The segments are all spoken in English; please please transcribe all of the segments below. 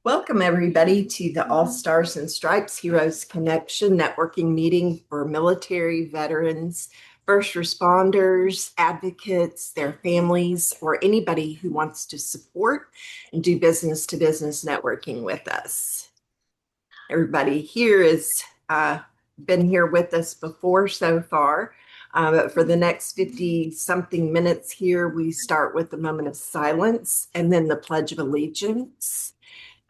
Welcome, everybody, to the All Stars and Stripes Heroes Connection networking meeting for military veterans, first responders, advocates, their families, or anybody who wants to support and do business to business networking with us. Everybody here has been here with us before so far. But for the next 50 something minutes here, we start with a moment of silence and then the Pledge of Allegiance,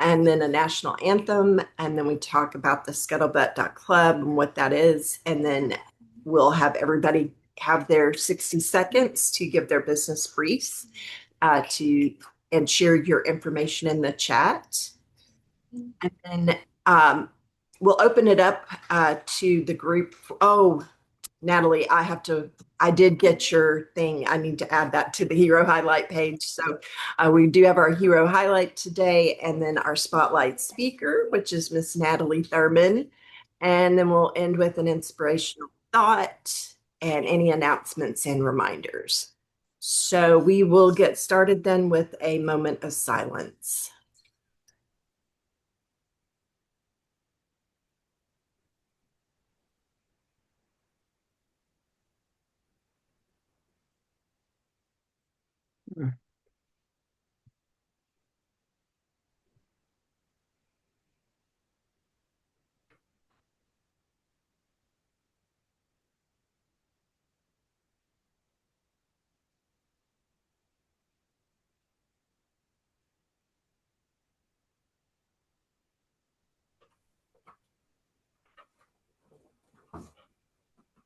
and then a national anthem, and then we talk about the scuttlebutt.club and what that is, and then we'll have everybody have their 60 seconds to give their business briefs and share your information in the chat. And then we'll open it up to the group. Oh, Natalie, I did get your thing. I need to add that to the hero highlight page. So we do have our hero highlight today, and then our spotlight speaker, which is Miss Natalie Thurmond. And then we'll end with an inspirational thought and any announcements and reminders. So we will get started then with a moment of silence.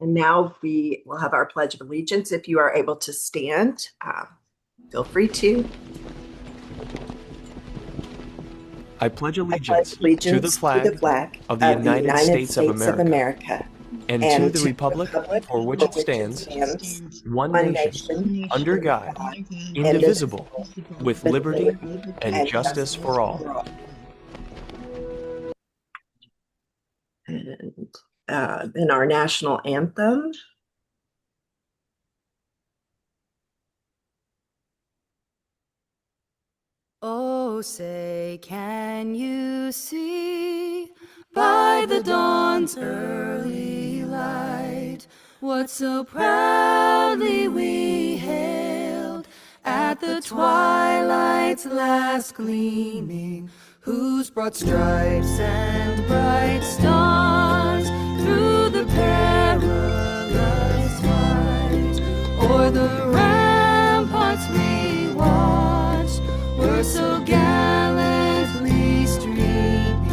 And now we will have our Pledge of Allegiance. If you are able to stand, feel free to. I pledge allegiance to the flag of the United States of America and to the republic for which it stands, one nation, under God, indivisible, with liberty and justice for all. And then our national anthem. Oh, say, can you see by the dawn's early light what so proudly we hailed at the twilight's last gleaming, whose broad stripes and bright stars through the perilous fight o'er the ramparts we watched were so gallantly streaming,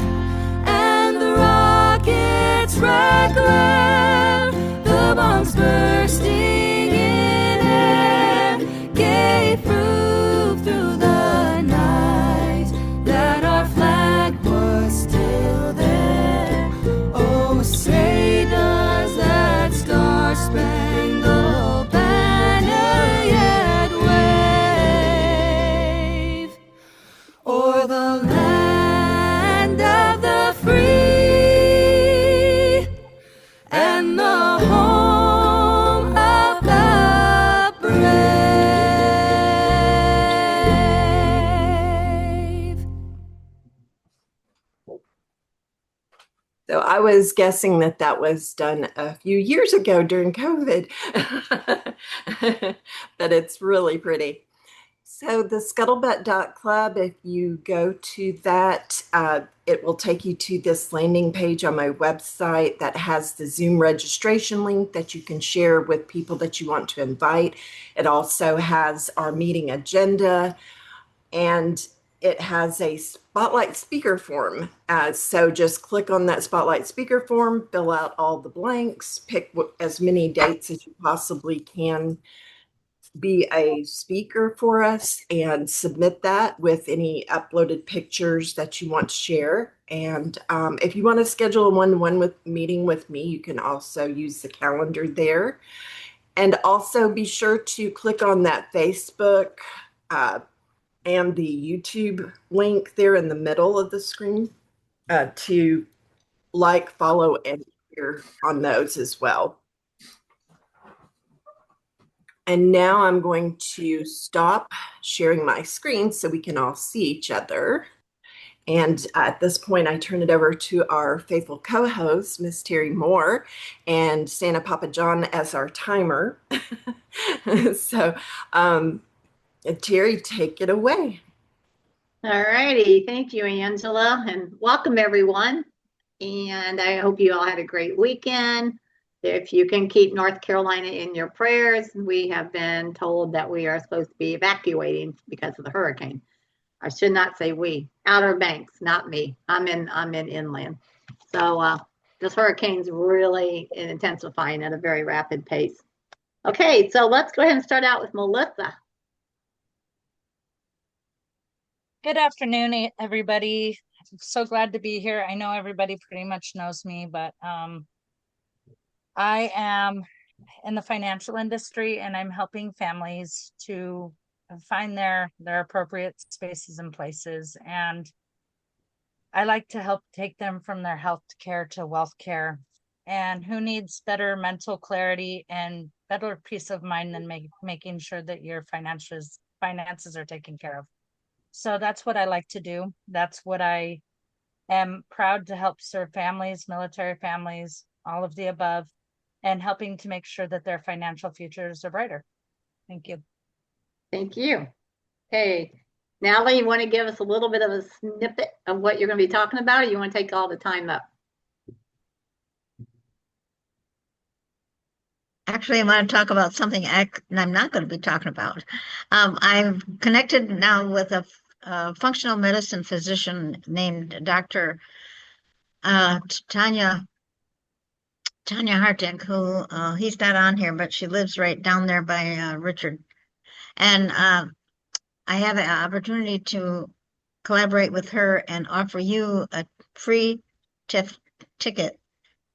and the rocket's red glare, the bombs bursting in air, gave proof through the night that our flag was still there. Oh, say does that star-spangled banner yet wave o'er the land of the free and the home of the brave. So I was guessing that was done a few years ago during COVID, but it's really pretty. So the scuttlebutt.club, if you go to that, it will take you to this landing page on my website that has the Zoom registration link that you can share with people that you want to invite. It also has our meeting agenda, and it has a spotlight speaker form. So just click on that spotlight speaker form, fill out all the blanks, pick as many dates as you possibly can be a speaker for us, and submit that with any uploaded pictures that you want to share. And if you want to schedule a one-to-one meeting with me, you can also use the calendar there. And also be sure to click on that Facebook and the YouTube link there in the middle of the screen to like, follow, and share on those as well. And now I'm going to stop sharing my screen so we can all see each other. And at this point, I turn it over to our faithful co-host, Miss Terry Moore, and Santa Papa John as our timer. So, Terry, take it away. All righty. Thank you, Angela, and welcome everyone. And I hope you all had a great weekend. If you can keep North Carolina in your prayers, we have been told that we are supposed to be evacuating because of the hurricane. I should not say we. Outer Banks, not me. I'm in inland. So this hurricane's really intensifying at a very rapid pace. Okay, so let's go ahead and start out with Melissa. Good afternoon, everybody. I'm so glad to be here. I know everybody pretty much knows me, but I am in the financial industry and I'm helping families to find their appropriate spaces and places. And I like to help take them from their health care to wealth care. And who needs better mental clarity and better peace of mind than making sure that your finances are taken care of. So that's what I like to do. That's what I am proud to help serve families, military families, all of the above, and helping to make sure that their financial futures are brighter. Thank you. Thank you. Hey, Natalie, you want to give us a little bit of a snippet of what you're going to be talking about, or you want to take all the time up? Actually, I want to talk about something I'm not going to be talking about. I'm connected now with a functional medicine physician named Dr. Tanya Hartig, who he's not on here, but she lives right down there by Richard. And I have an opportunity to collaborate with her and offer you a free ticket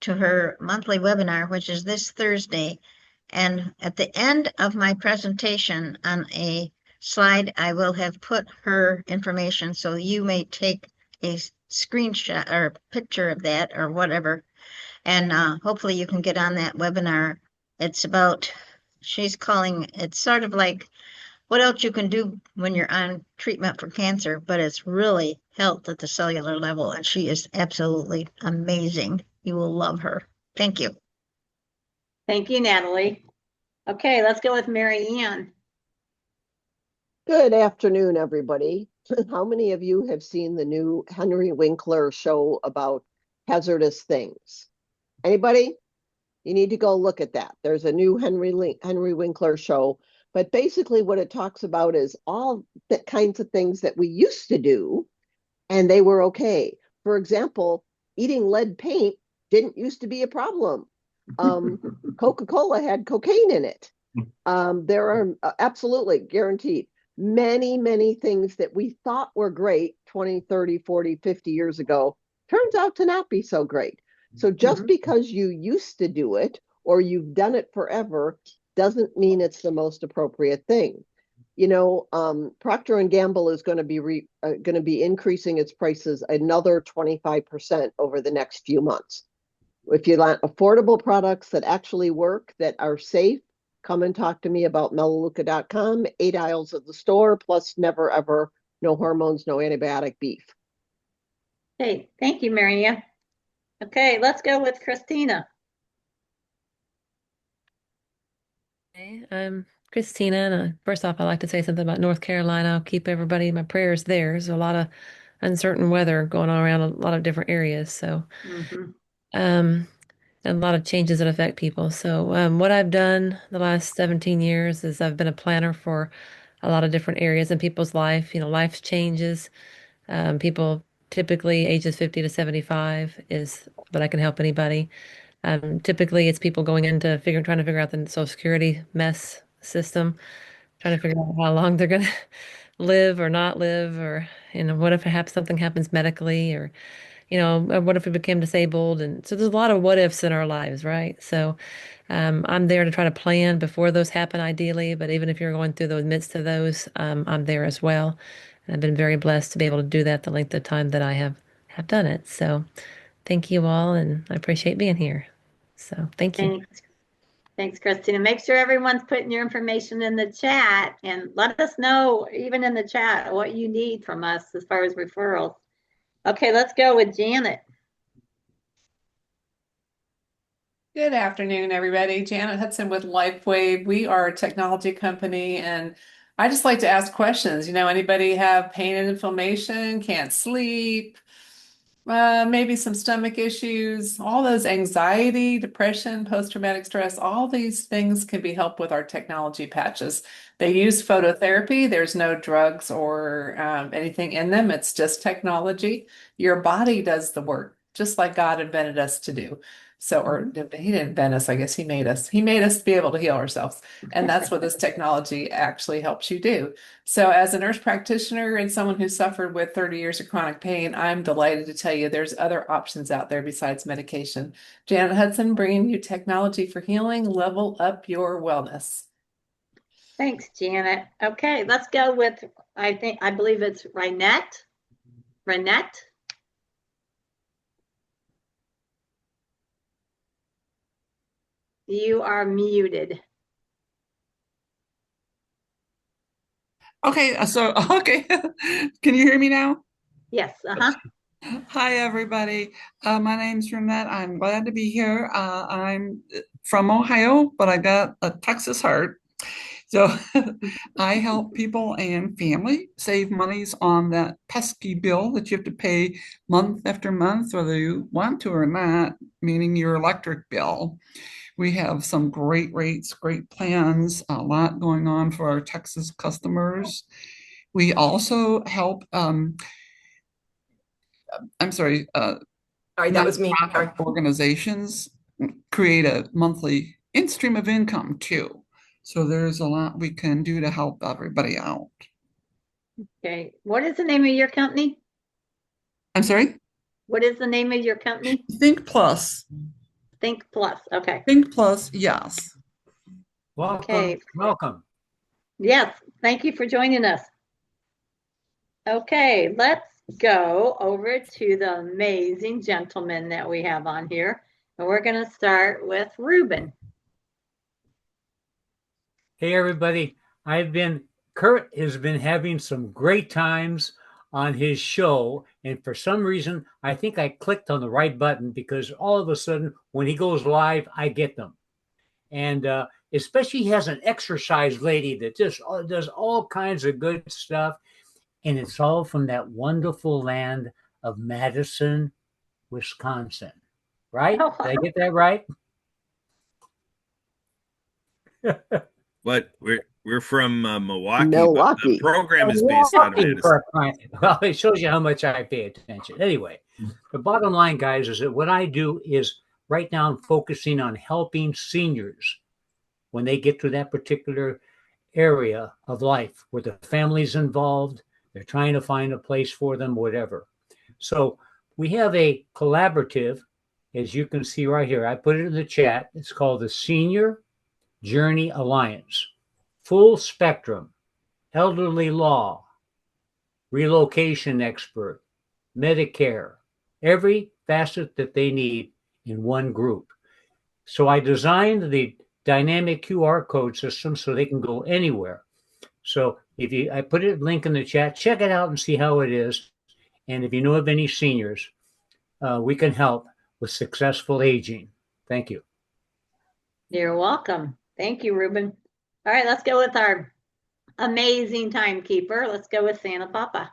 to her monthly webinar, which is this Thursday. And at the end of my presentation on a slide, I will have put her information so you may take a screenshot or picture of that or whatever. And hopefully you can get on that webinar. It's about, she's calling, it's sort of like what else you can do when you're on treatment for cancer, but it's really health at the cellular level. And she is absolutely amazing. You will love her. Thank you. Thank you, Natalie. Okay, let's go with Mary Ann. Good afternoon, everybody. How many of you have seen the new Henry Winkler show about hazardous things? Anybody? You need to go look at that. There's a new Henry Winkler show, but basically what it talks about is all the kinds of things that we used to do and they were okay. For example, eating lead paint didn't used to be a problem. Coca-Cola had cocaine in it. There are absolutely guaranteed many things that we thought were great 20, 30, 40, 50 years ago turns out to not be so great. So just because you used to do it or you've done it forever doesn't mean it's the most appropriate thing. You know, Procter and Gamble is going to be increasing its prices another 25% over the next few months. If you want affordable products that actually work, that are safe, come and talk to me about melaleuca.com, 8 aisles of the store, plus never ever, no hormones, no antibiotic beef. Hey, thank you, Marianne. Okay, let's go with Christina. Hey, I'm Christina, and first off, I'd like to say something about North Carolina. I'll keep everybody in my prayers there. There's a lot of uncertain weather going on around a lot of different areas, so and a lot of changes that affect people. So what I've done the last 17 years is I've been a planner for a lot of different areas in people's life. You know, life changes. People typically ages 50 to 75 is, but I can help anybody. Typically, it's people going into trying to figure out the Social Security mess system, trying to figure out how long they're going to live or not live, or, you know, what if perhaps something happens medically, or, you know, what if we became disabled? And so there's a lot of what ifs in our lives, right? So I'm there to try to plan before those happen, ideally. But even if you're going through the midst of those, I'm there as well. And I've been very blessed to be able to do that the length of time that I have done it. So thank you all, and I appreciate being here. So thank you. Thanks, Christina. Make sure everyone's putting your information in the chat and let us know, even in the chat, what you need from us as far as referrals. Okay, let's go with Janet. Good afternoon, everybody. Janet Hudson with LifeWave. We are a technology company, and I just like to ask questions. Anybody have pain and inflammation, can't sleep, maybe some stomach issues, all those anxiety, depression, post-traumatic stress, all these things can be helped with our technology patches. They use phototherapy. There's no drugs or anything in them. It's just technology. Your body does the work, just like God invented us to do. So, or he didn't invent us, I guess he made us. He made us to be able to heal ourselves. And that's what this technology actually helps you do. So as a nurse practitioner and someone who suffered with 30 years of chronic pain, I'm delighted to tell you there's other options out there besides medication. Janet Hudson, bringing you technology for healing. Level up your wellness. Thanks, Janet. Okay, let's go with, I believe it's Rynette. Rynette? You are muted. Okay, can you hear me now? Yes. Hi, everybody. My name's Renette. I'm glad to be here. I'm from Ohio, but I got a Texas heart. So I help people and family save monies on that pesky bill that you have to pay month after month, whether you want to or not, meaning your electric bill. We have some great rates, great plans, a lot going on for our Texas customers. We also help, Sorry, that was me. Organizations create a monthly in-stream of income too. So there's a lot we can do to help everybody out. Okay. What is the name of your company? I'm sorry? What is the name of your company? Think Plus. Think Plus. Okay. Think Plus, yes. Welcome. Okay. Welcome. Yes. Thank you for joining us. Okay. Let's go over to the amazing gentleman that we have on here. And we're going to start with Ruben. Hey, everybody. Kurt has been having some great times on his show. And for some reason, I think I clicked on the right button because all of a sudden, when he goes live, I get them. And especially he has an exercise lady that just does all kinds of good stuff. And it's all from that wonderful land of Madison, Wisconsin. Right? Did I get that right? What? We're from Milwaukee. Milwaukee. The program is based out of Madison. Well, it shows you how much I pay attention. Anyway, the bottom line, guys, is that what I do is right now I'm focusing on helping seniors when they get to that particular area of life where the family's involved, they're trying to find a place for them, whatever. So we have a collaborative, as you can see right here. I put it in the chat. It's called the Senior Journey Alliance. Full spectrum, elderly law, relocation expert, Medicare, every facet that they need in one group. So I designed the dynamic QR code system so they can go anywhere. So I put a link in the chat, check it out and see how it is. And if you know of any seniors, we can help with successful aging. Thank you. You're welcome. Thank you, Ruben. All right, let's go with our amazing timekeeper. Let's go with Santa Papa.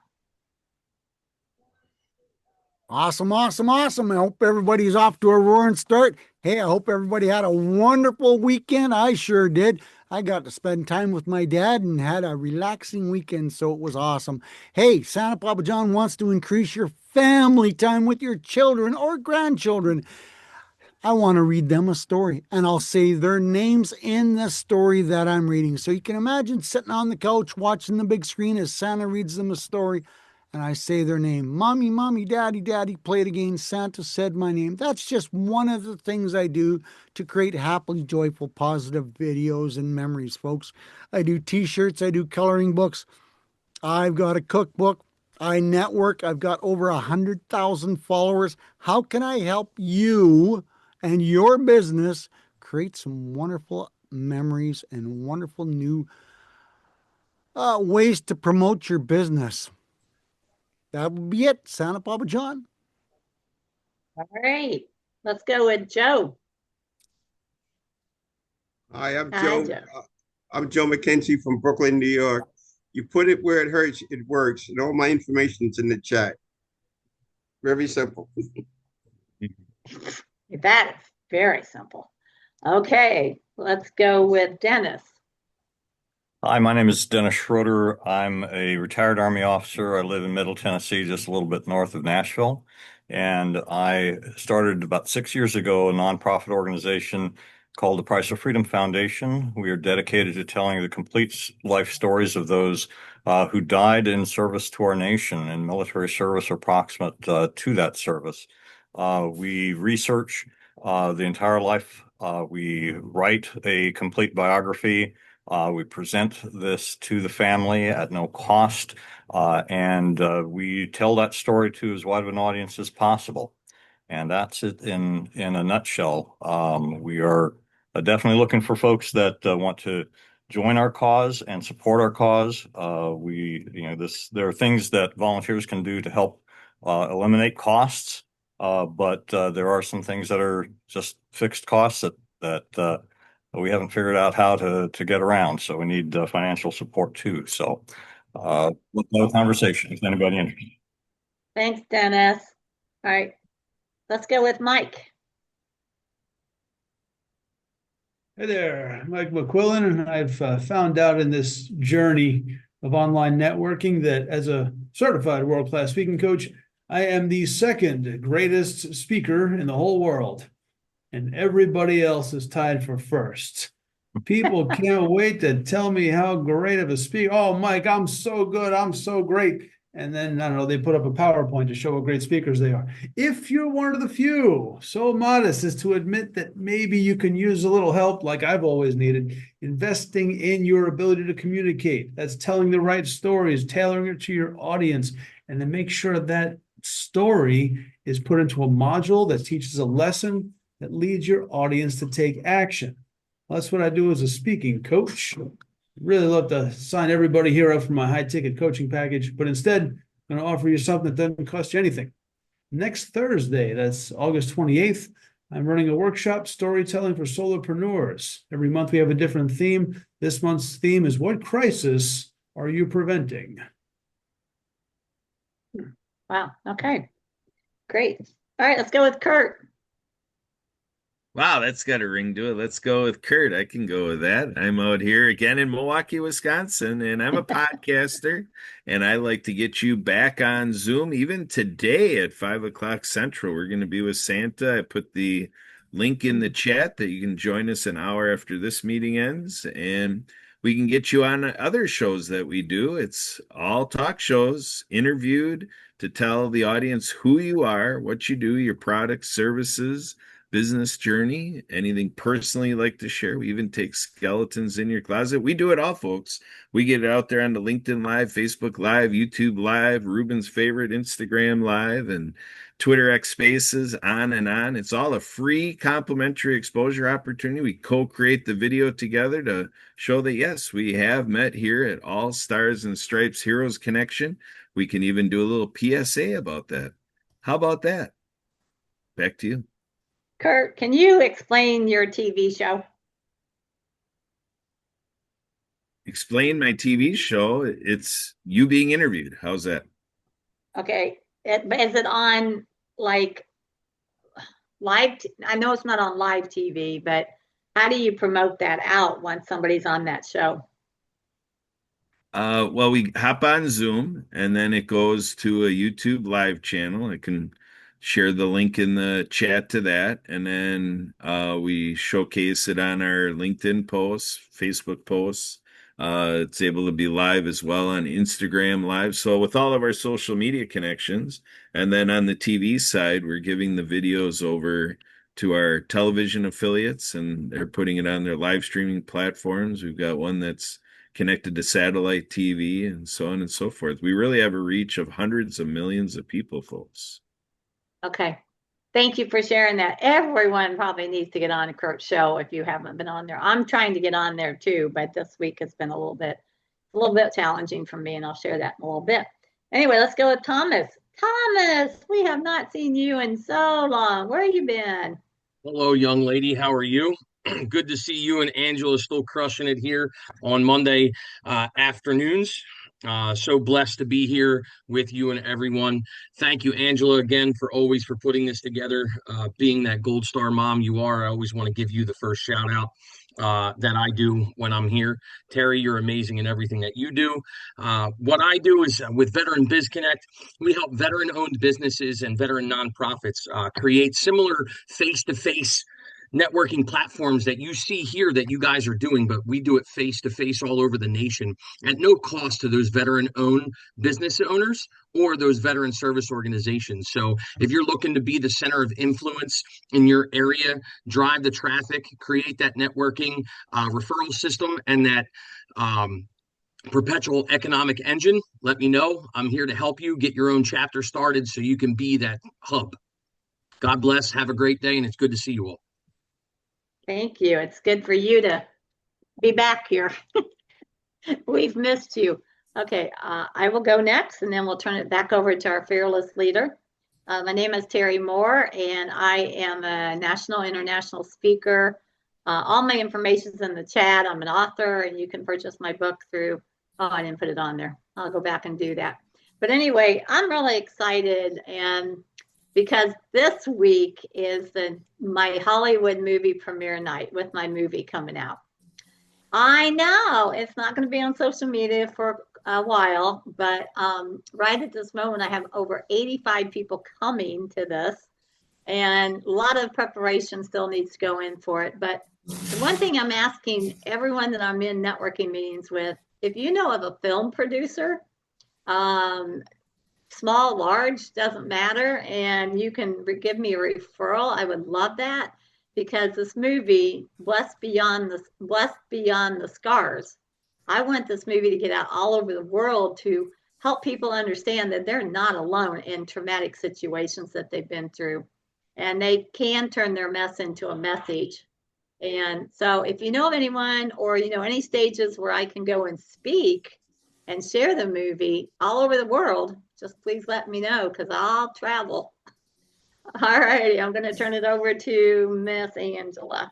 Awesome. I hope everybody's off to a roaring start. Hey, I hope everybody had a wonderful weekend. I sure did. I got to spend time with my dad and had a relaxing weekend, so it was awesome. Hey, Santa Papa John wants to increase your family time with your children or grandchildren. I want to read them a story, and I'll say their names in the story that I'm reading. So you can imagine sitting on the couch watching the big screen as Santa reads them a story, and I say their name. Mommy, mommy, daddy, daddy, play it again. Santa said my name. That's just one of the things I do to create happily, joyful, positive videos and memories, folks. I do t-shirts. I do coloring books. I've got a cookbook. I network. I've got over 100,000 followers. How can I help you and your business create some wonderful memories and wonderful new ways to promote your business. That would be it. Santa Papa John. All right, let's go with Joe. Hi, I'm Hi, Joe. Joe. I'm Joe McKenzie from Brooklyn, New York. You put it where it hurts, it works, and all my information's in the chat. Very simple. That is very simple. Okay, let's go with Dennis. Hi, my name is Dennis Schroeder. I'm a retired Army officer. I live in Middle Tennessee, just a little bit north of Nashville. And I started about 6 years ago a nonprofit organization called the Price of Freedom Foundation. We are dedicated to telling the complete life stories of those who died in service to our nation, in military service or proximate to that service. We research the entire life. We write a complete biography. We present this to the family at no cost, and we tell that story to as wide of an audience as possible. And that's it in a nutshell. We are definitely looking for folks that want to join our cause and support our cause. There are things that volunteers can do to help eliminate costs, but there are some things that are just fixed costs that we haven't figured out how to get around. So we need financial support too. So no conversation if anybody interested. Thanks, Dennis. All right, let's go with Mike. Hey there, Mike McQuillan, and I've found out in this journey of online networking that as a certified world-class speaking coach, I am the second greatest speaker in the whole world, and everybody else is tied for first. People can't wait to tell me how great of a speaker. Oh, Mike, I'm so good. I'm so great. And then, I don't know, they put up a PowerPoint to show what great speakers they are. If you're one of the few so modest as to admit that maybe you can use a little help, like I've always needed, investing in your ability to communicate, that's telling the right stories, tailoring it to your audience, and then make sure that story is put into a module that teaches a lesson that leads your audience to take action. Well, that's what I do as a speaking coach. Really love to sign everybody here up for my high-ticket coaching package, but instead, I'm going to offer you something that doesn't cost you anything. Next Thursday, that's August 28th, I'm running a workshop, Storytelling for Solopreneurs. Every month we have a different theme. This month's theme is, what crisis are you preventing? Wow, okay, great. All right, let's go with Kurt. Wow, that's got a ring to it. Let's go with Kurt. I can go with that. I'm out here again in Milwaukee, Wisconsin, and I'm a podcaster, and I like to get you back on Zoom. Even today at 5 o'clock Central, we're going to be with Santa. I put the link in the chat that you can join us an hour after this meeting ends, and we can get you on other shows that we do. It's all talk shows, interviewed to tell the audience who you are, what you do, your products, services, business journey, anything personally you like to share. We even take skeletons in your closet. We do it all, folks. We get it out there on the LinkedIn Live, Facebook Live, YouTube Live, Ruben's favorite, Instagram Live, and Twitter X Spaces, on and on. It's all a free complimentary exposure opportunity. We co-create the video together to show that, yes, we have met here at All Stars and Stripes Heroes Connection. We can even do a little PSA about that. How about that? Back to you. Kurt, can you explain your TV show? Explain my TV show. It's you being interviewed. How's that? Okay, is it on like live? I know it's not on live TV, but how do you promote that out once somebody's on that show? Well, we hop on Zoom and then it goes to a YouTube live channel. I can share the link in the chat to that. And then we showcase it on our LinkedIn posts, Facebook posts. It's able to be live as well on Instagram Live. So with all of our social media connections, and then on the TV side, we're giving the videos over to our television affiliates, and they're putting it on their live streaming platforms. We've got one that's connected to satellite TV and so on and so forth. We really have a reach of hundreds of millions of people, folks. Okay. Thank you for sharing that. Everyone probably needs to get on a Kurt's show if you haven't been on there. I'm trying to get on there too, but this week has been a little bit challenging for me, and I'll share that in a little bit. Anyway, let's go with Thomas. Thomas, we have not seen you in so long. Where have you been? Hello, young lady. How are you? Good to see you and Angela still crushing it here on Monday afternoons. So blessed to be here with you and everyone. Thank you, Angela, again for putting this together. Being that gold star mom you are, I always want to give you the first shout out that I do when I'm here. Terry, you're amazing in everything that you do. What I do is with Veteran Biz Connect, we help veteran-owned businesses and veteran nonprofits create similar face-to-face networking platforms that you see here that you guys are doing, but we do it face to face all over the nation at no cost to those veteran owned business owners or those veteran service organizations. So if you're looking to be the center of influence in your area, drive the traffic, create that networking referral system and that perpetual economic engine, let me know. I'm here to help you get your own chapter started so you can be that hub. God bless. Have a great day, and it's good to see you all. Thank you. It's good for you to be back here. We've missed you. Okay, I will go next, and then we'll turn it back over to our fearless leader. My name is Terry Moore, and I am a national, international speaker. All my information is in the chat. I'm an author, and you can purchase my book through, oh, I didn't put it on there. I'll go back and do that. But anyway, I'm really excited, and because this week is my Hollywood movie premiere night with my movie coming out. I know it's not going to be on social media for a while, but right at this moment, I have over 85 people coming to this, and a lot of preparation still needs to go in for it. But the one thing I'm asking everyone that I'm in networking meetings with, if you know of a film producer, small, large, doesn't matter, and you can give me a referral, I would love that, because this movie, Blessed Beyond the Scars, I want this movie to get out all over the world to help people understand that they're not alone in traumatic situations that they've been through, and they can turn their mess into a message. And so if you know of anyone, or any stages where I can go and speak and share the movie all over the world, just please let me know, because I'll travel. All righty, I'm going to turn it over to Miss Angela.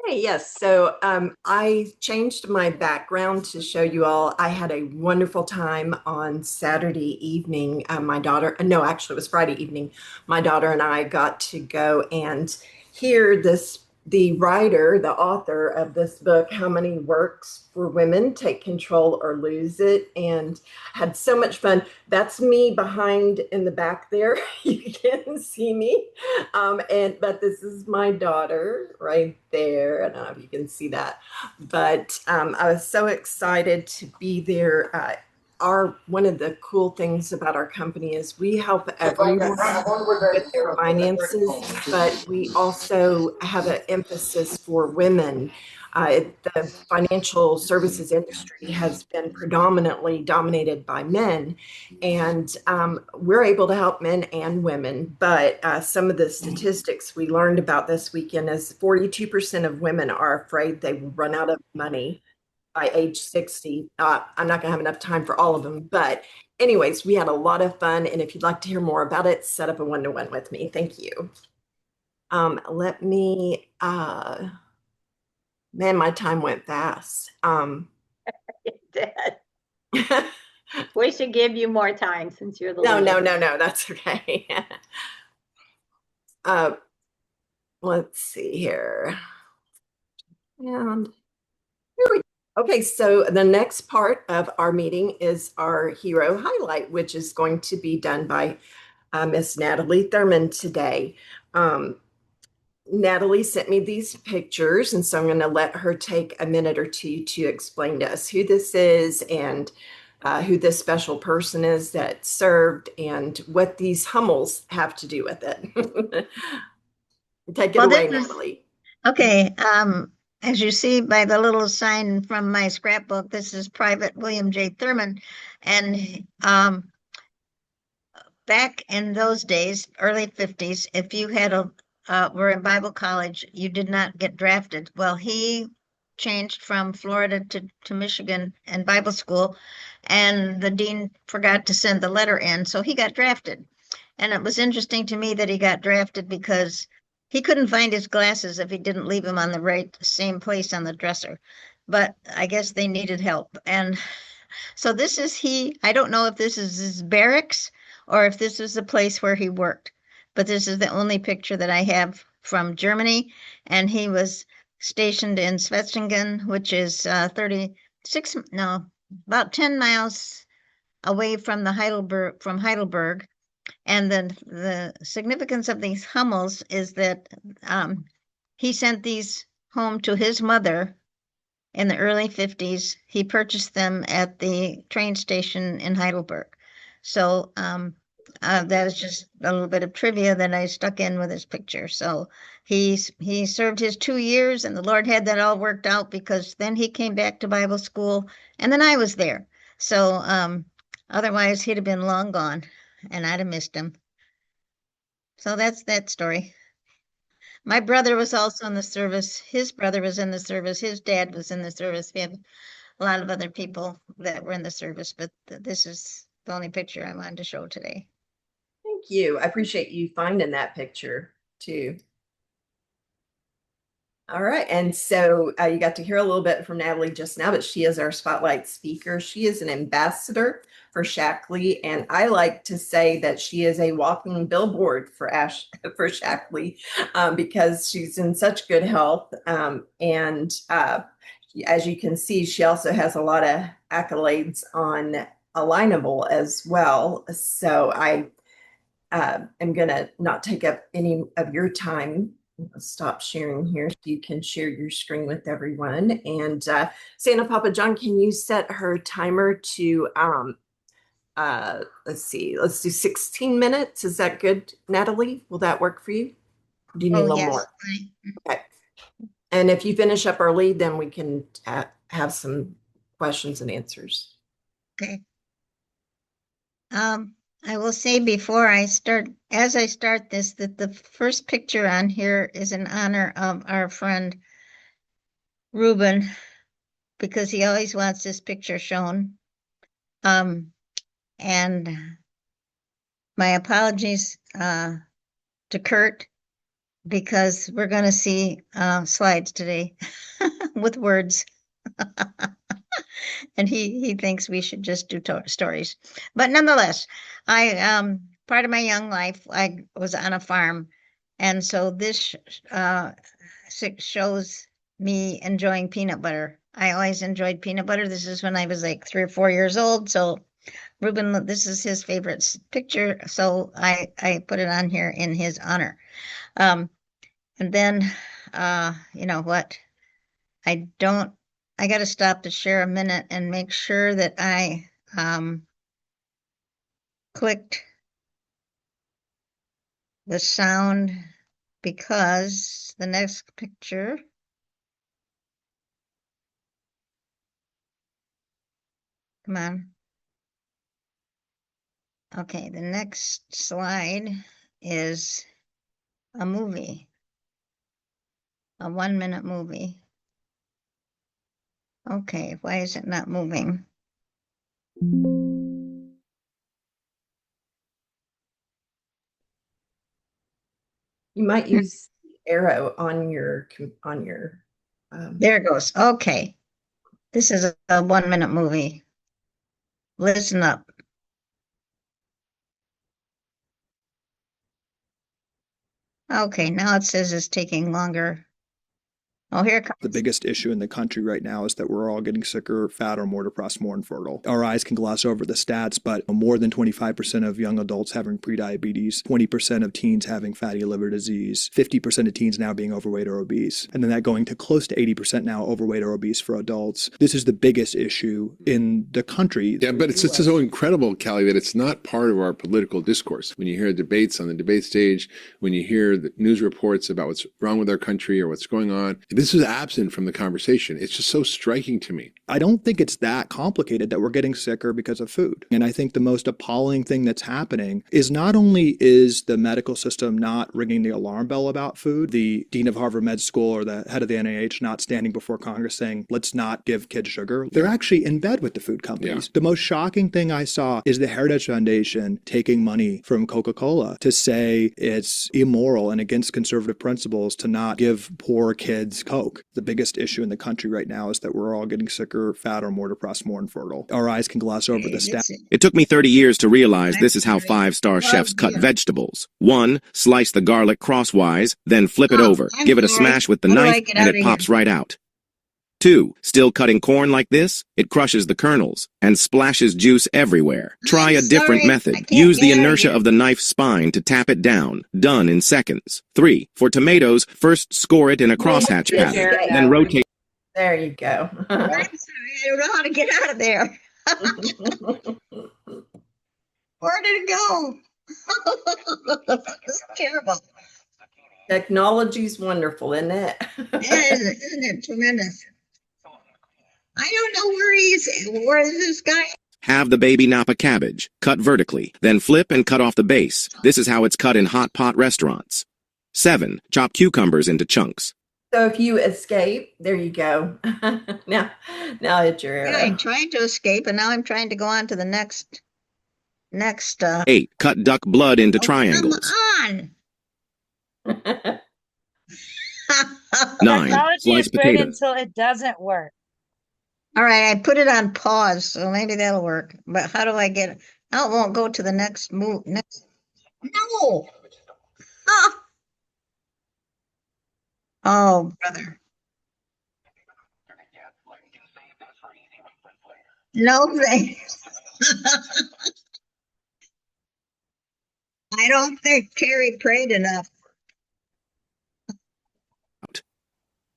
Hey, yes. So I changed my background to show you all. I had a wonderful time on Saturday evening. Actually, it was Friday evening. My daughter and I got to go and hear the writer, the author of this book, How Many Works for Women, Take Control or Lose It, and had so much fun. That's me behind in the back there. You can see me. But this is my daughter right there. I don't know if you can see that. But I was so excited to be there. One of the cool things about our company is we help everyone with their finances, but we also have an emphasis for women. The financial services industry has been predominantly dominated by men, and we're able to help men and women. But some of the statistics we learned about this weekend is 42% of women are afraid they will run out of money by age 60. I'm not going to have enough time for all of them. But anyways, we had a lot of fun. And if you'd like to hear more about it, set up a one-to-one with me. Thank you. Let me, man, my time went fast. It did. We should give you more time since you're the No, that's okay. Let's see here. And here we go. Okay, so the next part of our meeting is our hero highlight, which is going to be done by Miss Natalie Thurmond today. Natalie sent me these pictures, and so I'm going to let her take a minute or two to explain to us who this is and who this special person is that served and what these Hummels have to do with it. Take it away, Natalie. Okay. As you see by the little sign from my scrapbook, this is Private William J. Thurmond. And back in those days, early 50s, if you had were in Bible college, you did not get drafted. Well, he changed from Florida to Michigan and Bible school, and the dean forgot to send the letter in, so he got drafted. And it was interesting to me that he got drafted because he couldn't find his glasses if he didn't leave them on the same place on the dresser. But I guess they needed help. And so this is I don't know if this is his barracks or if this is the place where he worked, but this is the only picture that I have from Germany. And he was stationed in Svetzingen, which is about 10 miles away from Heidelberg. And then the significance of these Hummels is that he sent these home to his mother in the early 50s. He purchased them at the train station in Heidelberg. So that was just a little bit of trivia that I stuck in with his picture. So he served his 2 years, and the Lord had that all worked out, because then he came back to Bible school, and then I was there. So otherwise he'd have been long gone, and I'd have missed him. So that's that story. My brother was also in the service. His brother was in the service. His dad was in the service. We have a lot of other people that were in the service, but this is the only picture I wanted to show today. Thank you. I appreciate you finding that picture too. All right. And so you got to hear a little bit from Natalie just now, but she is our spotlight speaker. She is an ambassador for Shaklee. And I like to say that she is a walking billboard for Shaklee because she's in such good health. And as you can see, she also has a lot of accolades on Alignable as well. So I am going to not take up any of your time. I'll stop sharing here so you can share your screen with everyone. And Santa Papa John, can you set her timer to let's do 16 minutes? Is that good, Natalie? Will that work for you? Do you need a little more? Okay. And if you finish up early, then we can have some questions and answers. Okay. I will say before as I start this, that the first picture on here is in honor of our friend Ruben, because he always wants this picture shown. And my apologies to Kurt, because we're going to see slides today with words. And he thinks we should just do stories. But nonetheless, part of my young life, I was on a farm. And so this shows me enjoying peanut butter. I always enjoyed peanut butter. This is when I was like 3 or 4 years old. So Ruben, this is his favorite picture. So I put it on here in his honor. And then, you know what? I got to stop to share a minute and make sure that I clicked the sound, because the next picture, come on. Okay, the next slide is a movie, a 1-minute movie. Okay, why is it not moving? You might use the arrow on your there it goes. Okay. This is a 1-minute movie. Listen up. Okay, now it says it's taking longer. Oh, here it comes. The biggest issue in the country right now is that we're all getting sicker, fatter, more depressed, more infertile. Our eyes can gloss over the stats, but more than 25% of young adults having prediabetes, 20% of teens having fatty liver disease, 50% of teens now being overweight or obese, and then that going to close to 80% now overweight or obese for adults. This is the biggest issue in the country. Yeah, but it's so incredible, Callie, that it's not part of our political discourse. When you hear debates on the debate stage, when you hear the news reports about what's wrong with our country or what's going on, This is absent from the conversation. It's just so striking to me. I don't think it's that complicated that we're getting sicker because of food. And I think the most appalling thing that's happening is not only is the medical system not ringing the alarm bell about food, the dean of Harvard Med School or the head of the NIH not standing before Congress saying, let's not give kids sugar. They're actually in bed with the food companies. The most shocking thing I saw is the Heritage Foundation taking money from Coca-Cola to say it's immoral and against conservative principles to not give poor kids Coke. The biggest issue in the country right now is that we're all getting sicker, fatter, more depressed, more infertile. Our eyes can gloss over the stats. It took me 30 years to realize this is how five-star chefs cut vegetables. 1, slice the garlic crosswise, then flip it over. Give it a smash with the knife, and it pops right out. 2, still cutting corn like this? It crushes the kernels and splashes juice everywhere. Try a different method. Use the inertia of the knife's spine to tap it down. Done in seconds. 3, for tomatoes, first score it in a crosshatch pattern, then rotate. There you go. I'm sorry, I don't know how to get out of there. Where did it go? It's terrible. Technology's wonderful, isn't it? Isn't it tremendous? I don't know where is this guy? Have the baby Napa cabbage, cut vertically, then flip and cut off the base. This is how it's cut in hot pot restaurants. 7, chop cucumbers into chunks. So if you escape, there you go. now it's your arrow. Yeah, I'm trying to escape, and now I'm trying to go on to the next. 8, cut duck blood into triangles. Come on. 9, Technology slice is great potatoes. until it doesn't work. All right, I put it on pause, so maybe that'll work. But how do I get it? Oh, it won't go to the next move. No. Oh, brother. No thanks. I don't think Terry prayed enough.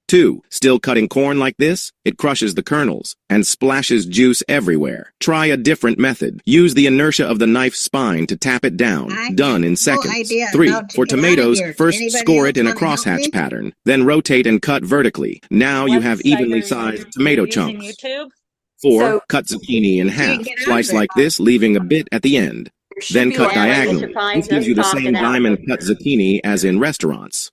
2, still cutting corn like this? It crushes the kernels and splashes juice everywhere. Try a different method. Use the inertia of the knife's spine to tap it down. Done in seconds. idea 3, how to for get out of tomatoes, here. first Anybody score else it in a wanna help me? crosshatch pattern, then rotate and cut vertically. Now you have evenly sized tomato Using chunks. YouTube? 4, cut zucchini in half. get out of Slice it. like this, leaving a bit at the end. Then be cut like- diagonally. This gives you the same diamond cut zucchini as in restaurants.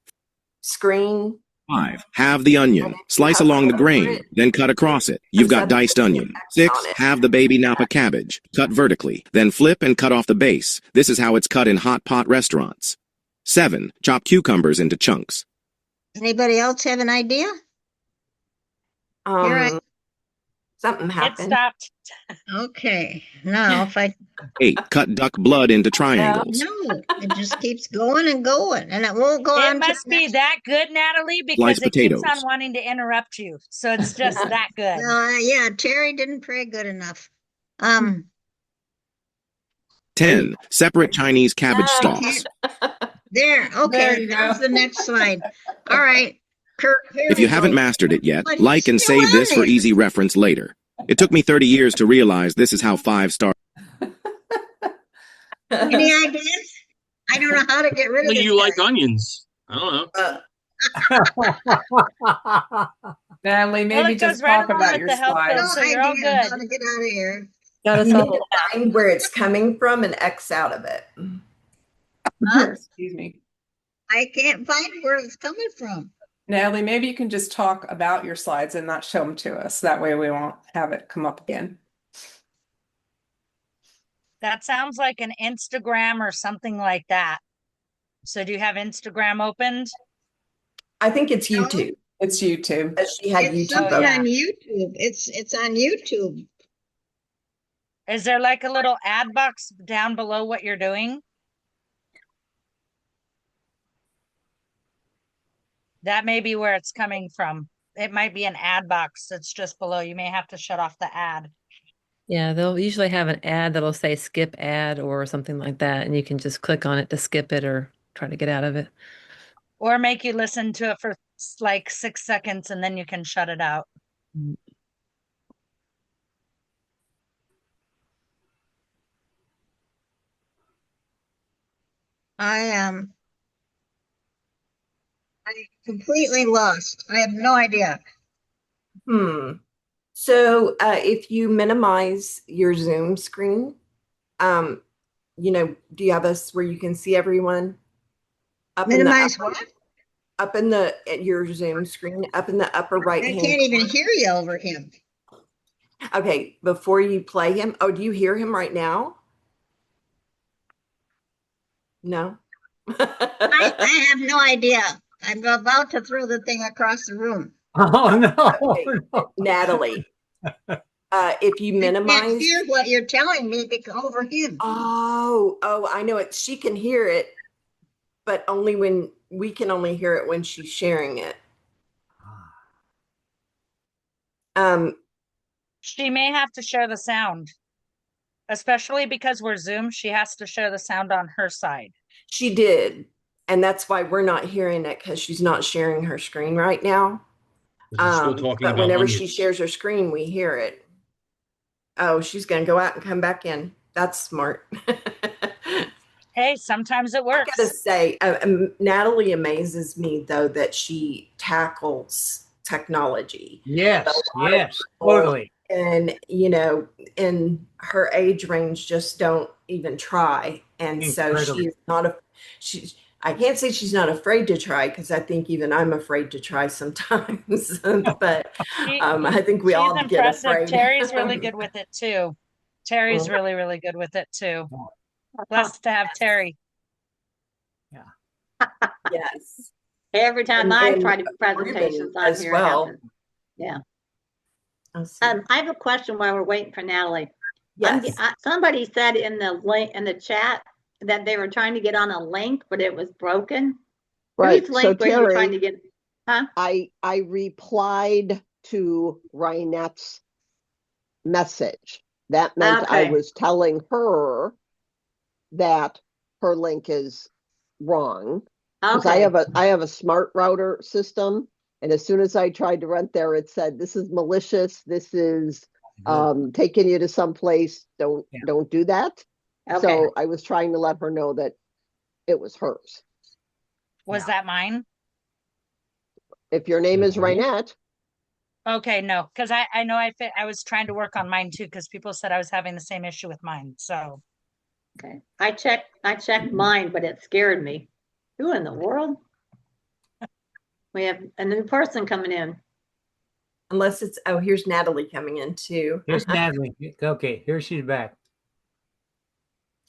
Screen. 5, halve the onion. Slice along the grain, then cut across it. You've got diced onion. 6, halve the baby Napa cabbage. Cut vertically, then flip and cut off the base. This is how it's cut in hot pot restaurants. 7, chop cucumbers into chunks. Anybody else have an idea? Here Something It happened. stopped. Okay, now if I 8, cut duck blood into triangles. no, it just keeps going and going, and it won't go on. It must be that good, Natalie, because Sliced it keeps potatoes. on wanting to interrupt you. So it's just that good. Yeah, Terry didn't pray good enough. 10, separate Chinese cabbage stalks. There. Okay, There you that's go. the next slide. All right, Kurt. Here If we you haven't go. mastered it yet, But like and still save this on for it. easy reference later. It took me 30 years to realize this is how 5-star. Any ideas? I don't know how to get rid of Well, this you guy. like onions. I don't know. Natalie, maybe it just goes right talk along about with your the health slides. bill, so you're all idea good. how to get out of here. Got us You need all. to find where it's coming from and X out of it. Huh? Excuse me. I can't find where it's coming from. Natalie, maybe you can just talk about your slides and not show them to us. That way we won't have it come up again. That sounds like an Instagram or something like that. So do you have Instagram opened? I think it's YouTube. It's YouTube. She had It's YouTube something open. on YouTube. It's on YouTube. Is there like a little ad box down below what you're doing? That may be where it's coming from. It might be an ad box that's just below. You may have to shut off the ad. Yeah, they'll usually have an ad that'll say skip ad or something like that, and you can just click on it to skip it or try to get out of it. Or make you listen to it for like 6 seconds and then you can shut it out. I I'm completely lost. I have no idea. So if you minimize your Zoom screen, do you have us where you can see everyone? Minimize what? Up in at your Zoom screen, up in the upper right hand. I can't even hear you over him. Okay, before you play him, do you hear him right now? No. I have no idea. I'm about to throw the thing across the room. Oh no, okay. No. Natalie, if you minimize, I can't hear what you're telling me over him. Oh, I know it. She can hear it, but only when we can only hear it when she's sharing it. She may have to share the sound, especially because we're Zoom. She has to share the sound on her side. She did, and that's why we're not hearing it, because she's not sharing her screen right now. But whenever she shares her screen, we hear it. Oh, she's going to go out and come back in. That's smart. Hey, sometimes it works. I gotta say, Natalie amazes me, though, that she tackles technology. Yes, totally. And, in her age range, just don't even try. And Incredible. So she's not I can't say she's not afraid to try, because I think even I'm afraid to try sometimes. But I think we all get afraid. Terry's really good with it too. Terry's really, really good with it too. Blessed to have Terry. Yeah. Yes. Every time I try to do presentations on as here, well. Yeah. I have a question while we're waiting for Natalie. Yes. Somebody said in the link in the chat that they were trying to get on a link, but it was broken. Right. Whose link were you trying to get? Huh? I replied to Ryanette's message. That meant I was telling her that her link is wrong. Because I have a smart router system, and as soon as I tried to rent there, it said this is malicious. This is taking you to some place. Don't do that. Okay. So I was trying to let her know that it was hers. Was that mine? If your name is Ryanette. Okay, no, because I know I was trying to work on mine too, because people said I was having the same issue with mine. So okay, I checked mine, but it scared me. Who in the world? We have a new person coming in. Unless it's here's Natalie coming in too. Here's Natalie. Okay, here she's back.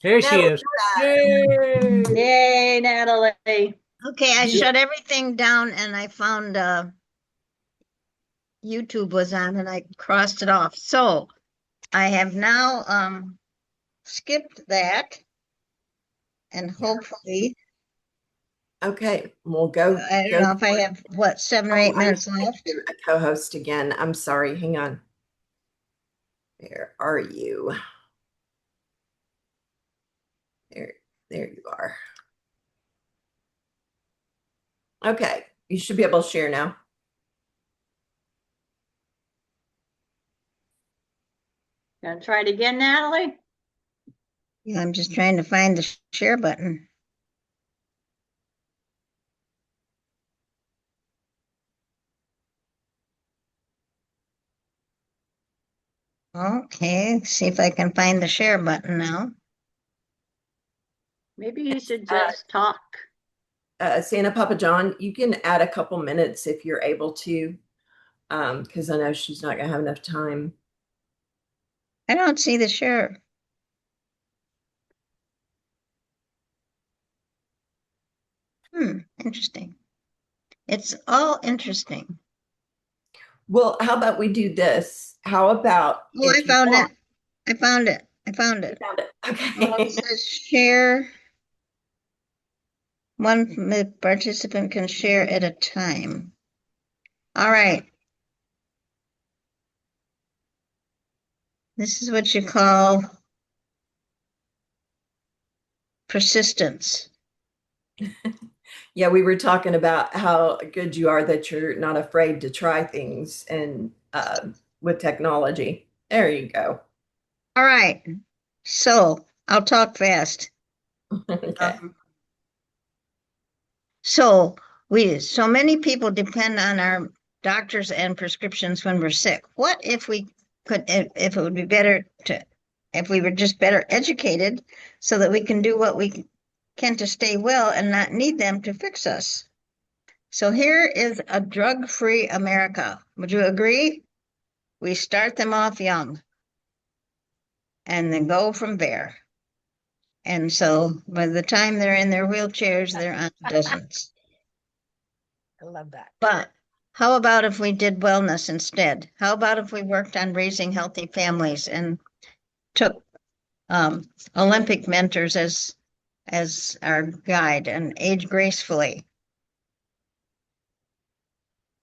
There she is. Yay! Yay, Natalie. Okay, I shut everything down and I found YouTube was on and I crossed it off. So I have now skipped that, and hopefully. Okay, we'll go. I don't know if I have 7 or 8 minutes left. A co-host again. I'm sorry. Hang on. Where are you? There you are. Okay, you should be able to share now. Gonna try it again, Natalie? Yeah, I'm just trying to find the share button. Okay, see if I can find the share button now. Maybe you should just talk. Santa Papa John, you can add a couple minutes if you're able to, because I know she's not gonna have enough time. I don't see the share. Interesting. It's all interesting. Well, how about we do this? How about? Oh, I found it. I found it. You found it. Okay. Well, it says share. One participant can share at a time. All right. This is what you call persistence. Yeah, we were talking about how good you are that you're not afraid to try things and with technology. There you go. All right. So I'll talk fast. Okay. So So many people depend on our doctors and prescriptions when we're sick. What if we could, if it would be better to, if we were just better educated so that we can do what we can to stay well and not need them to fix us? So here is a drug-free America. Would you agree? We start them off young and then go from there. And so by the time they're in their wheelchairs, they're on dozens. I love that. But how about if we did wellness instead? How about if we worked on raising healthy families and took Olympic mentors as our guide and age gracefully?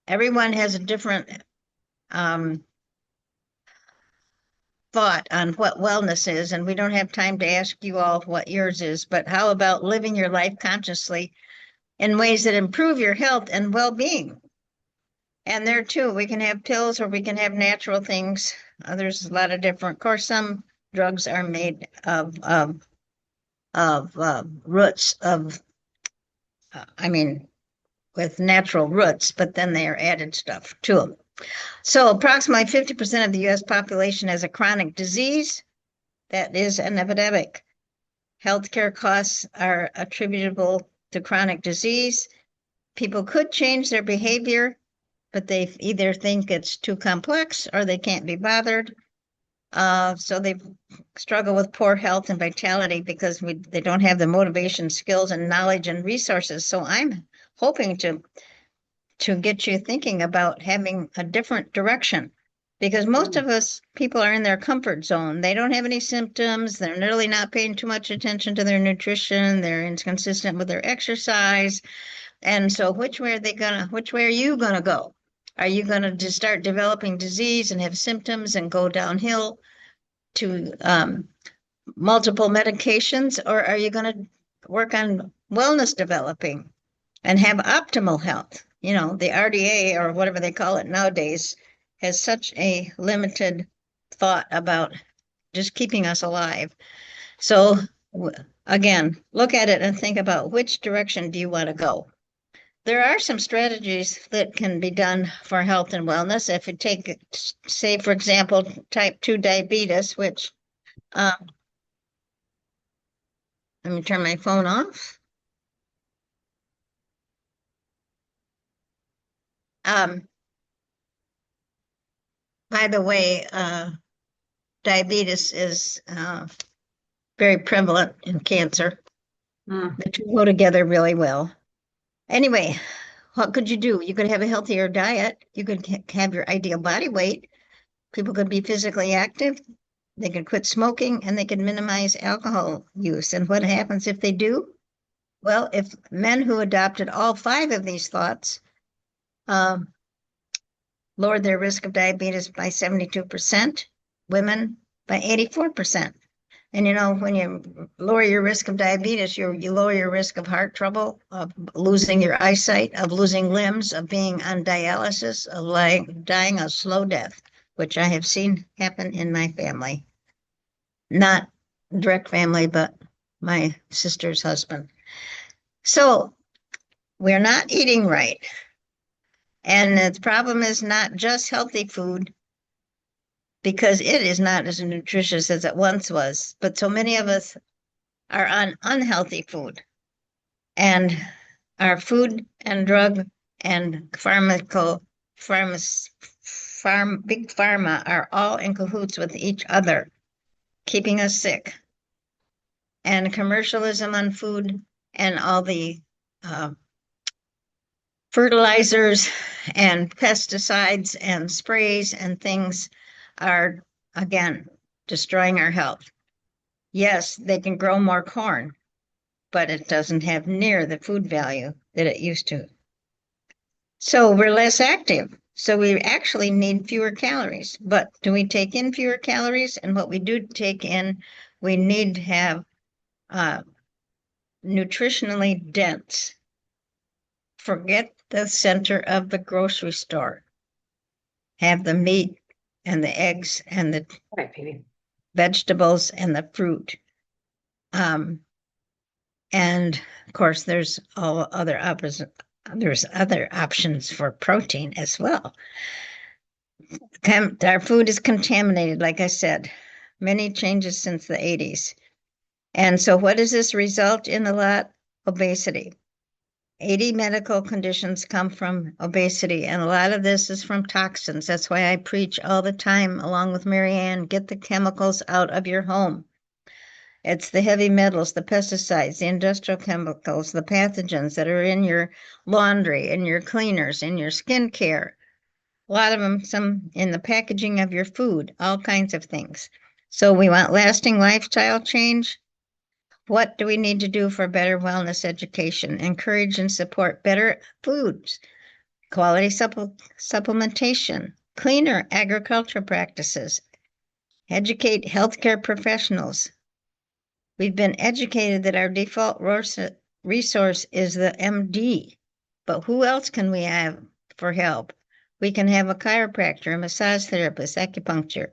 Everyone has a different thought on what wellness is, and we don't have time to ask you all what yours is, but how about living your life consciously in ways that improve your health and well-being? And there too, we can have pills or we can have natural things. There's a lot of different, of course, some drugs are made of roots of, with natural roots, but then they are added stuff to them. So approximately 50% of the U.S. population has a chronic disease. That is an epidemic. Healthcare costs are attributable to chronic disease. People could change their behavior, but they either think it's too complex or they can't be bothered. So they struggle with poor health and vitality because they don't have the motivation, skills, and knowledge and resources. So I'm hoping to get you thinking about having a different direction, because most of us people are in their comfort zone. They don't have any symptoms. They're really not paying too much attention to their nutrition. They're inconsistent with their exercise. And so which way are you gonna go? Are you gonna just start developing disease and have symptoms and go downhill to multiple medications, or are you gonna work on wellness developing and have optimal health? You know, the RDA or whatever they call it nowadays has such a limited thought about just keeping us alive. So again, look at it and think about which direction do you want to go. There are some strategies that can be done for health and wellness. If you take, say, for example, type 2 diabetes, which, let me turn my phone off. By the way, diabetes is very prevalent in cancer. The two go together really well. Anyway, what could you do? You could have a healthier diet. You could have your ideal body weight. People could be physically active. They could quit smoking and they could minimize alcohol use. And what happens if they do? Well, if men who adopted all 5 of these thoughts lowered their risk of diabetes by 72%, women by 84%. And you know, when you lower your risk of diabetes, you lower your risk of heart trouble, of losing your eyesight, of losing limbs, of being on dialysis, of dying a slow death, which I have seen happen in my family. Not direct family, but my sister's husband. So we're not eating right. And the problem is not just healthy food, because it is not as nutritious as it once was. But so many of us are on unhealthy food. And our food and drug and big pharma are all in cahoots with each other, keeping us sick. And commercialism on food and all the fertilizers and pesticides and sprays and things are, again, destroying our health. Yes, they can grow more corn, but it doesn't have near the food value that it used to. So we're less active. So we actually need fewer calories. But do we take in fewer calories? And what we do take in, we need to have nutritionally dense. Forget the center of the grocery store. Have the meat and the eggs and the vegetables and the fruit. And of course, there's all other there's other options for protein as well. Our food is contaminated, like I said, many changes since the 80s. And so what does this result in a lot? Obesity. 80 medical conditions come from obesity, and a lot of this is from toxins. That's why I preach all the time, along with Marianne, get the chemicals out of your home. It's the heavy metals, the pesticides, the industrial chemicals, the pathogens that are in your laundry, in your cleaners, in your skincare. A lot of them, some in the packaging of your food, all kinds of things. So we want lasting lifestyle change. What do we need to do for better wellness education? Encourage and support better foods, quality supplementation, cleaner agriculture practices, educate healthcare professionals. We've been educated that our default resource is the MD, but who else can we have for help? We can have a chiropractor, a massage therapist, acupuncture,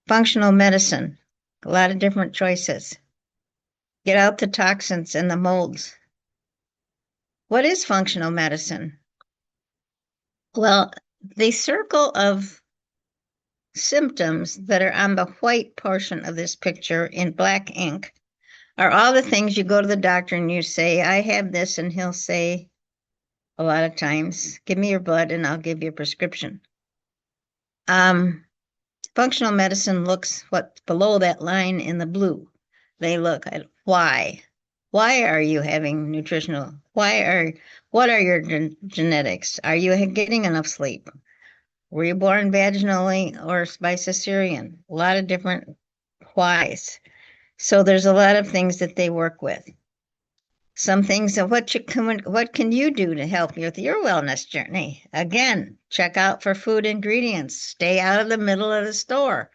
functional medicine, a lot of different choices. Get out the toxins and the molds. What is functional medicine? Well, the circle of symptoms that are on the white portion of this picture in black ink are all the things you go to the doctor and you say, I have this, and he'll say a lot of times, give me your blood and I'll give you a prescription. Functional medicine looks what's below that line in the blue. They look at why. Why are you having nutritional? What are your genetics? Are you getting enough sleep? Were you born vaginally or by cesarean? A lot of different whys. So there's a lot of things that they work with. Some things of what can you do to help you with your wellness journey? Again, check out for food ingredients. Stay out of the middle of the store.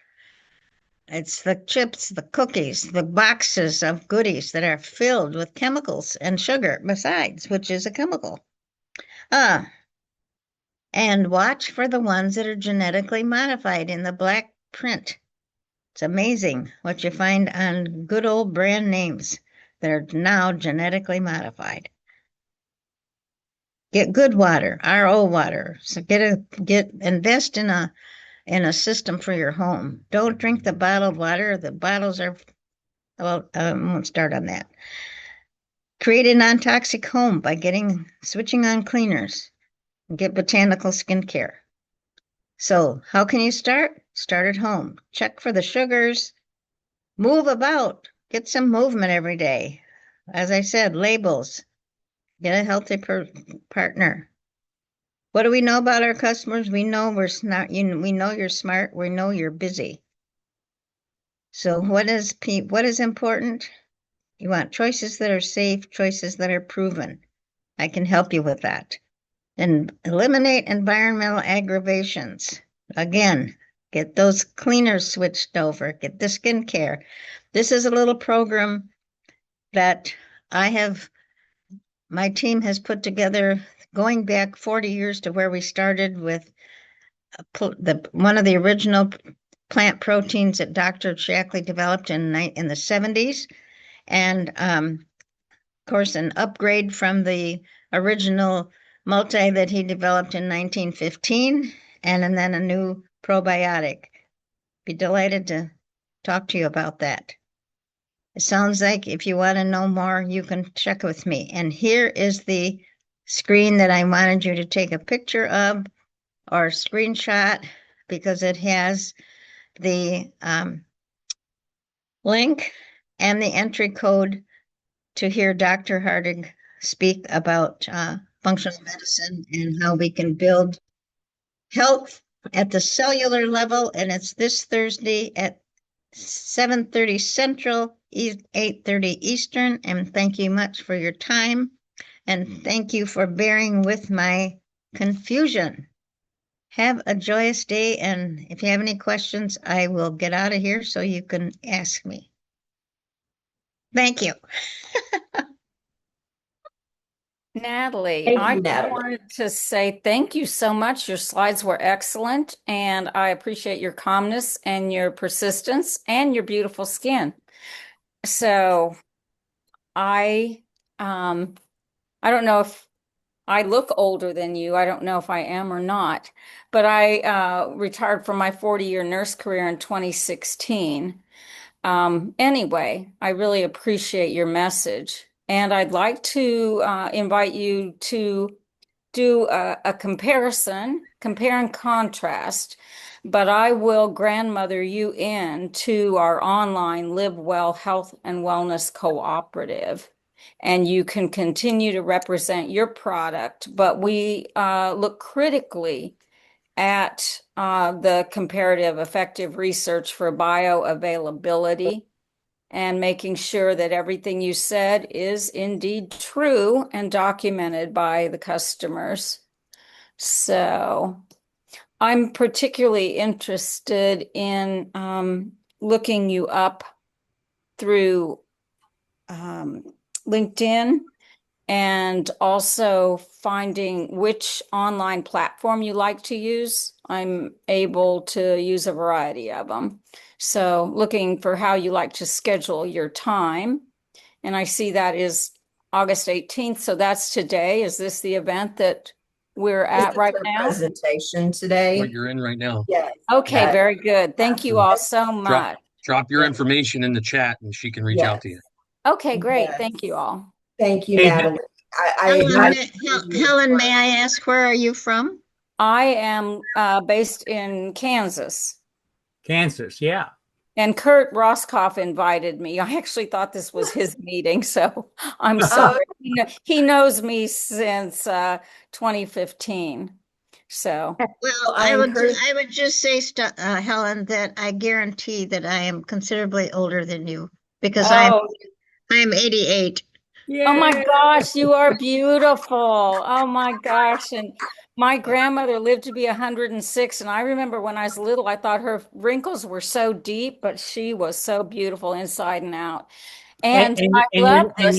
It's the chips, the cookies, the boxes of goodies that are filled with chemicals and sugar besides, which is a chemical. And watch for the ones that are genetically modified in the black print. It's amazing what you find on good old brand names that are now genetically modified. Get good water, RO water. So invest in a system for your home. Don't drink the bottled water. The bottles are, well, I won't start on that. Create a non-toxic home by switching on cleaners. And get botanical skincare. So how can you start? Start at home. Check for the sugars. Move about. Get some movement every day. As I said, labels. Get a healthy partner. What do we know about our customers? We know we're smart. We know you're smart. We know you're busy. So what is important? You want choices that are safe, choices that are proven. I can help you with that. And eliminate environmental aggravations. Again, get those cleaners switched over. Get the skincare. This is a little program that my team has put together going back 40 years to where we started with one of the original plant proteins that Dr. Shaklee developed in the 70s. And of course, an upgrade from the original multi that he developed in 1915, and then a new probiotic. Be delighted to talk to you about that. It sounds like if you want to know more, you can check with me. And here is the screen that I wanted you to take a picture of or screenshot, because it has the link and the entry code to hear Dr. Hardig speak about functional medicine and how we can build health at the cellular level. And it's this Thursday at 7:30 Central, 8:30 Eastern. And thank you much for your time. And thank you for bearing with my confusion. Have a joyous day. And if you have any questions, I will get out of here so you can ask me. Thank you. Natalie, I wanted to say thank you so much. Your slides were excellent, and I appreciate your calmness and your persistence and your beautiful skin. So I don't know if I look older than you. I don't know if I am or not, but I retired from my 40-year nurse career in 2016. Anyway, I really appreciate your message, and I'd like to invite you to do a comparison, compare and contrast, but I will grandmother you in to our online Live Well Health and Wellness Cooperative. And you can continue to represent your product, but we look critically at the comparative effective research for bioavailability and making sure that everything you said is indeed true and documented by the customers. So I'm particularly interested in looking you up through LinkedIn and also finding which online platform you like to use. I'm able to use a variety of them. So looking for how you like to schedule your time. And I see that is August 18th. So that's today. Is this the event that we're at right now? Presentation today. What you're in right now. Yes. Okay, Yes. very good. Thank you all so Drop much. drop your information in the chat and she can reach out to you. Okay, great. Yes. Thank you all. Thank you, Hey, Natalie. Helen, may I ask, where are you from? I am based in Kansas. Kansas, yeah. And Kurt Roskoff invited me. I actually thought this was his meeting, so I'm sorry. He knows me since 2015. So, well, I would just say, Helen, that I guarantee that I am considerably older than you because I'm 88. Oh my gosh, you are beautiful. Oh my gosh. And my grandmother lived to be 106. And I remember when I was little, I thought her wrinkles were so deep, but she was so beautiful inside and out. And I love this.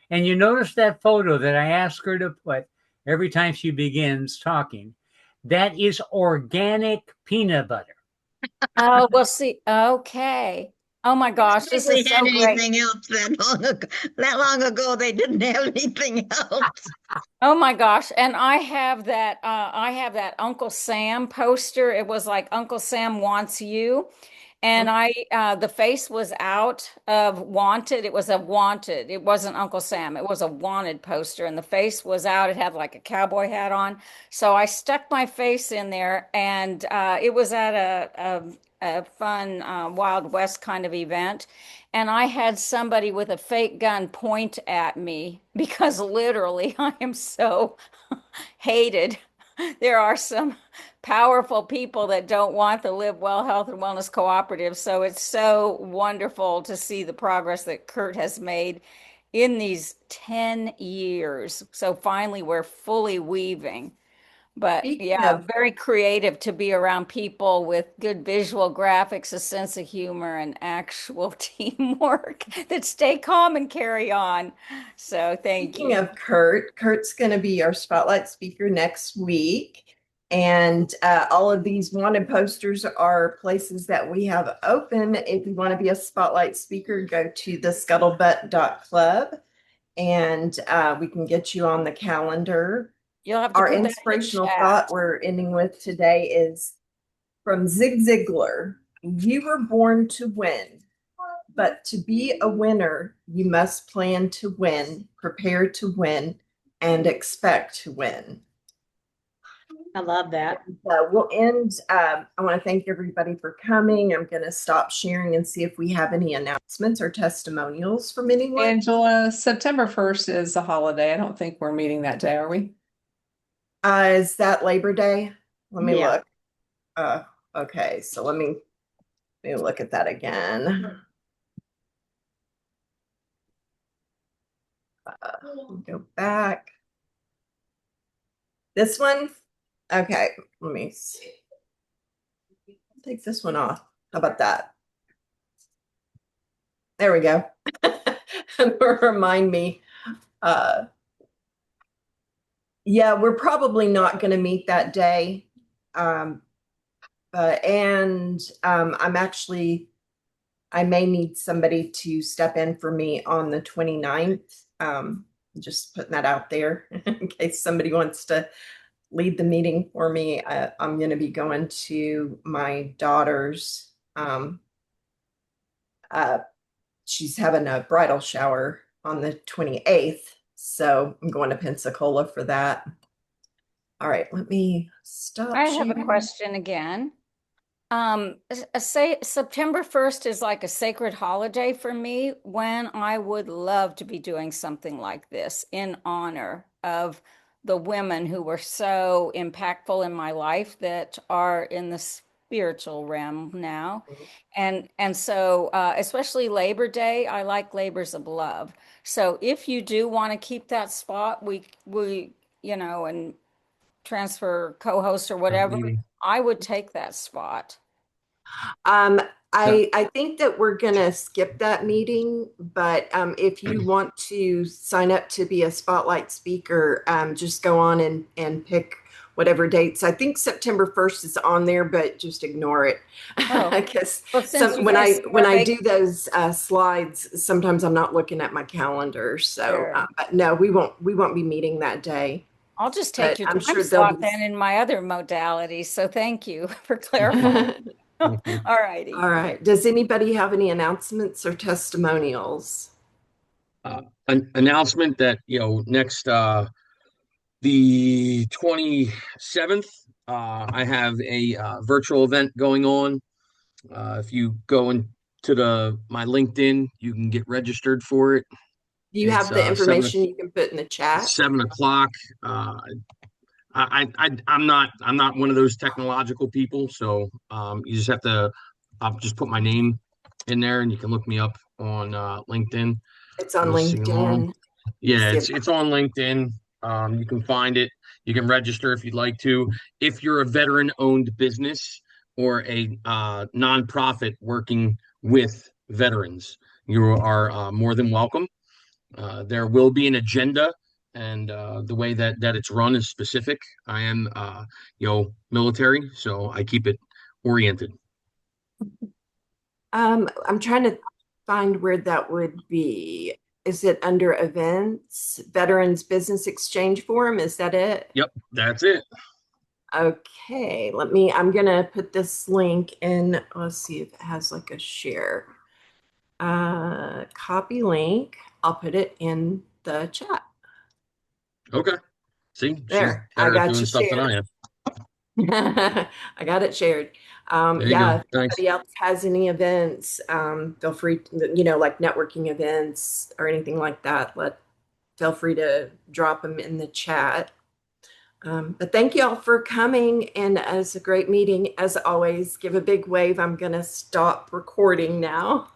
You notice that photo that I asked her to put every time she begins talking. That is organic peanut butter. Oh, we'll see. Okay. Oh my gosh, this is so great. Anything else that long ago they didn't have anything else. Oh my gosh. And I have that Uncle Sam poster. It was like Uncle Sam Wants You. And the face was out of wanted. It was a wanted. It wasn't Uncle Sam. It was a wanted poster. And the face was out. It had like a cowboy hat on. So I stuck my face in there and it was at a fun Wild West kind of event. And I had somebody with a fake gun point at me because literally I am so hated. There are some powerful people that don't want the Live Well Health and Wellness Cooperative. So it's so wonderful to see the progress that Kurt has made in these 10 years. So finally, we're fully weaving. But yeah, very creative to be around people with good visual graphics, a sense of humor, and actual teamwork that stay calm and carry on. So thank you. Speaking of Kurt, Kurt's going to be our spotlight speaker next week. And all of these wanted posters are places that we have open. If you want to be a spotlight speaker, go to the scuttlebutt.club and we can get you on the calendar. You'll have to Our put that in the inspirational chat. thought we're ending with today is from Zig Ziglar. You were born to win, but to be a winner, you must plan to win, prepare to win, and expect to win. I love that. We'll end. I want to thank everybody for coming. I'm going to stop sharing and see if we have any announcements or testimonials from anyone. Angela, September 1st is a holiday. I don't think we're meeting that day, are we? Is that Labor Day? Let me Yeah. look. Okay, so let me look at that again. Go back. This one? Okay, let me see. Take this one off. How about that? There we go. Remind me. Yeah, we're probably not going to meet that day. I'm actually, I may need somebody to step in for me on the 29th. Just putting that out there in case somebody wants to lead the meeting for me. I'm going to be going to my daughter's. She's having a bridal shower on the 28th, so I'm going to Pensacola for that. All right, let me stop I have a sharing. question again. Say September 1st is like a sacred holiday for me, when I would love to be doing something like this in honor of the women who were so impactful in my life that are in the spiritual realm now. And so especially Labor Day, I like labors of love. So if you do want to keep that spot, we and transfer co-host or whatever, I would take that spot. I think that we're gonna skip that meeting, but if you want to sign up to be a spotlight speaker, just go on and pick whatever dates. I think September 1st is on there, but just ignore it. Because when I do those slides, sometimes I'm not looking at my calendar. So, but no, we won't be meeting that day. I'll just take your I'm time sure slot then in my other modalities. So thank you for clarifying. All righty. All right. Does anybody have any announcements or testimonials? An announcement that, next the 27th, I have a virtual event going on. If you go into my LinkedIn, you can get registered for it. Do you have the information you can put in the chat? 7 o'clock. I'm not one of those technological people, so you just have to just put my name in there, and you can look me up on LinkedIn. It's on LinkedIn. Yeah, it's on LinkedIn. You can find it. You can register if you'd like to. If you're a veteran-owned business or a nonprofit working with veterans, you are more than welcome. There will be an agenda, and the way that it's run is specific. I am military, so I keep it oriented. I'm trying to find where that would be. Is it under events, Veterans Business Exchange Forum? Is that it? Yep, that's it. Okay, I'm gonna put this link in. Let's see if it has like a share. Copy link. I'll put it in the chat. Okay. See, there. She's better I got at doing stuff than I am. I got it shared. There you Yeah, go. if Thanks. anybody else has any events, feel free to, like networking events or anything like that, feel free to drop them in the chat. But thank you all for coming, and it was a great meeting. As always, give a big wave. I'm going to stop recording now.